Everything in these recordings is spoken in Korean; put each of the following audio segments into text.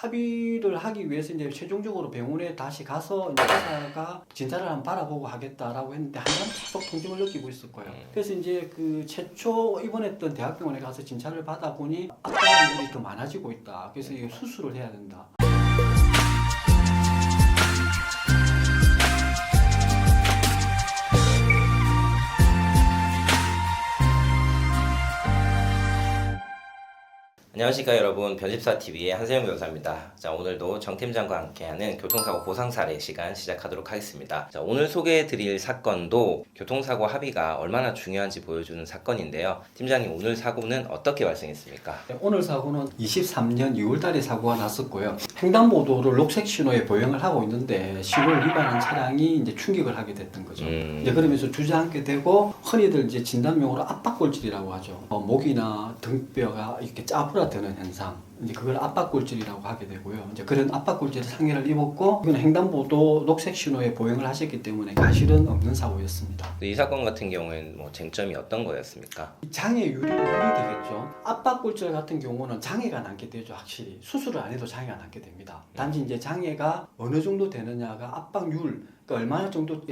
합의를 하기 위해서 이제 최종적으로 병원에 다시 가서 이제 의사가 진찰을 한번 바라보고 하겠다라고 했는데 한참 계속 통증을 느끼고 있을 거예요. 그래서 이제 그 최초 입원했던 대학병원에 가서 진찰을 받아보니 압박물이 더 많아지고 있다. 그래서 이거 수술을 해야 된다. 안녕하십니까 여러분, 변집사TV의 한세영 변호사입니다. 자, 오늘도 정 팀장과 함께하는 교통사고 보상 사례 시간 시작하도록 하겠습니다. 자, 오늘 소개해드릴 사건도 교통사고 합의가 얼마나 중요한지 보여주는 사건인데요. 팀장님, 오늘 사고는 어떻게 발생했습니까? 오늘 사고는 23년 2월달에 사고가 났었고요. 횡단보도를 녹색 신호에 보행을 하고 있는데 신호를 위반한 차량이 이제 충격을 하게 됐던 거죠. 이제 그러면서 주저앉게 되고 흔히들 이제 진단명으로 압박골질이라고 하죠. 목이나 등뼈가 이렇게 짜부라드는 현상. 이제 그걸 압박골질이라고 하게 되고요. 이제 그런 압박골질에 상해를 입었고, 이건 횡단보도 녹색 신호에 보행을 하셨기 때문에 과실은 없는 사고였습니다. 이 사건 같은 경우에는 쟁점이 어떤 거였습니까? 장애율이 되겠죠. 압박골절 같은 경우는 장애가 남게 되죠. 확실히 수술을 안 해도 장애가 남게 됩니다. 단지 이제 장애가 어느 정도 되느냐가 압박률, 그러니까 얼마나 정도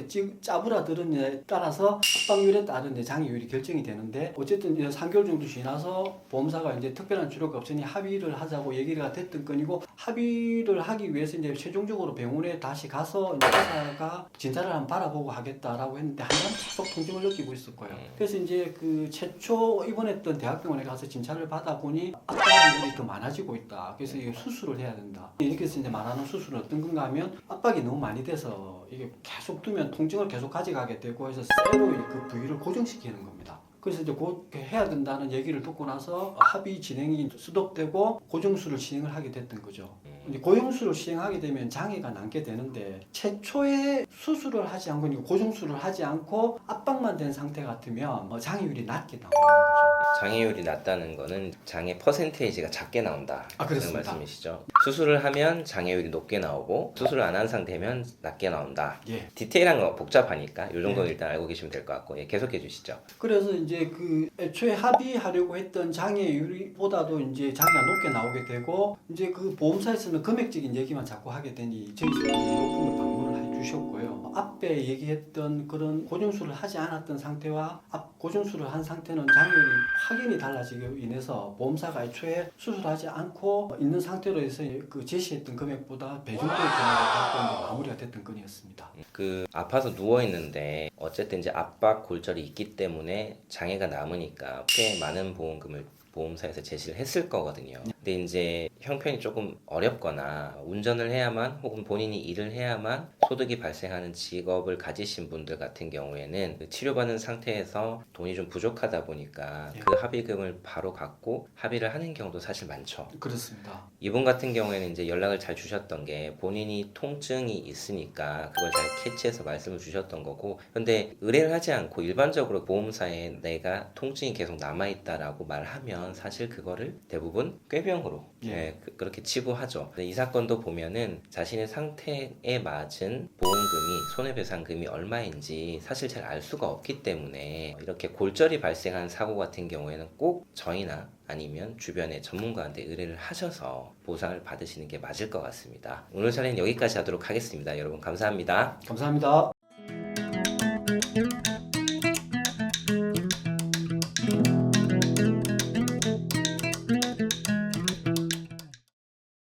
짜부라드느냐에 따라서 압박률에 따른 이제 장애율이 결정이 되는데, 어쨌든 이제 3개월 정도 지나서 보험사가 이제 특별한 주료가 없으니 합의를 하자고 얘기가 됐던 건이고, 합의를 하기 위해서 이제 최종적으로 병원에 다시 가서 이제 의사가 진찰을 한번 바라보고 하겠다라고 했는데 한참 계속 통증을 느끼고 있을 거예요. 그래서 이제 그 최초 입원했던 대학병원에 가서 진찰을 받아보니 압박물이 더 많아지고 있다. 그래서 이게 수술을 해야 된다. 여기서 이제 말하는 수술은 어떤 건가 하면 압박이 너무 많이 돼서 이게 계속 두면 통증을 계속 가져가게 되고 해서 쇠로 그 부위를 고정시키는 겁니다. 그래서 이제 곧 해야 된다는 얘기를 듣고 나서 합의 진행이 수독되고 고정수를 진행을 하게 됐던 거죠. 이제 고정수를 시행하게 되면 장애가 남게 되는데, 최초에 수술을 하지 않고 고정수를 하지 않고 압박만 된 상태 같으면 장애율이 낮게 나오는 거죠. 장애율이 낮다는 거는 장애 퍼센테이지가 작게 나온다. 그렇습니다. 그런 말씀이시죠? 수술을 하면 장애율이 높게 나오고 수술을 안 한 상태면 낮게 나온다. 예. 디테일한 거 복잡하니까 이 정도는 예. 일단 알고 계시면 될 것 같고, 계속해 주시죠. 그래서 이제 그 애초에 합의하려고 했던 장애율보다도 이제 장애가 높게 나오게 되고, 이제 그 보험사에서는 금액적인 얘기만 자꾸 하게 되니 저희서 요금을 방문을 해주셨고요. 앞에 얘기했던 그런 고정수를 하지 않았던 상태와 고정수를 한 상태는 장애율이 확연히 달라지게 인해서 보험사가 애초에 수술하지 않고 있는 상태로 해서 그 제시했던 금액보다 배정도의 금액을 갖고 이제 마무리가 됐던 건이었습니다. 그 아파서 누워 있는데 어쨌든 이제 압박 골절이 있기 때문에 장애가 남으니까 꽤 많은 보험금을 보험사에서 제시를 했을 거거든요. 근데 이제 형편이 조금 어렵거나 운전을 해야만 혹은 본인이 일을 해야만 소득이 발생하는 직업을 가지신 분들 같은 경우에는 그 치료받는 상태에서 돈이 좀 부족하다 보니까 그 합의금을 바로 갖고 합의를 하는 경우도 사실 많죠. 그렇습니다. 이분 같은 경우에는 이제 연락을 잘 주셨던 게 본인이 통증이 있으니까 그걸 잘 캐치해서 말씀을 주셨던 거고, 근데 의뢰를 하지 않고 일반적으로 보험사에 내가 통증이 계속 남아있다라고 말하면 사실 그거를 대부분 꾀병으로 그렇게 치부하죠. 근데 이 사건도 보면은 자신의 상태에 맞은 보험금이, 손해배상금이 얼마인지 사실 잘 알 수가 없기 때문에 이렇게 골절이 발생한 사고 같은 경우에는 꼭 저희나 아니면 주변의 전문가한테 의뢰를 하셔서 보상을 받으시는 게 맞을 것 같습니다. 오늘 사례는 여기까지 하도록 하겠습니다. 여러분 감사합니다. 감사합니다.